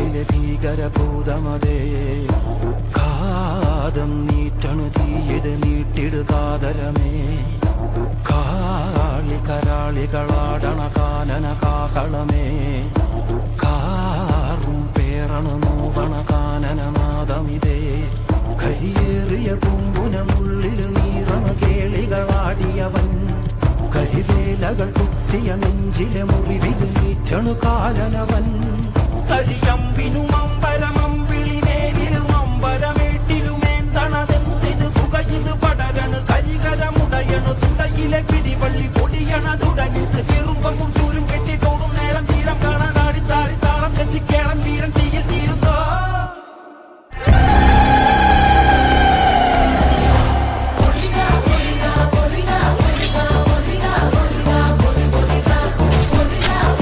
കാട്ടിലെ ഭീകരഭൂതമതേ കാതം നീറ്റണു തീയത് നീട്ടിടുകാതരമേ കാളി കരാളികളാടണ കാനന കാഹളമേ കാറും പേറണു നോവണ കാനനനാദമിതേ കരിയേറിയ പൂമ്പുനമുള്ളിൽ നീറണ കേളികളാടിയവൻ കരിവേലകൾ കുത്തിയ നെഞ്ചിലെ മുറിവിൽ നീറ്റണു കാലനവൻ കരിയമ്പിനും അമ്പരമമ്പിളി നേരിലും അമ്പരമേട്ടിലുമേന്തണതെന്തിത് പുകയിത് പടരണു കരികരമുടയണു തുടയിലെ പിടിവള്ളി പൊടിയണ തുടങ്ങിത് ചെറുമ്പമും ചൂരും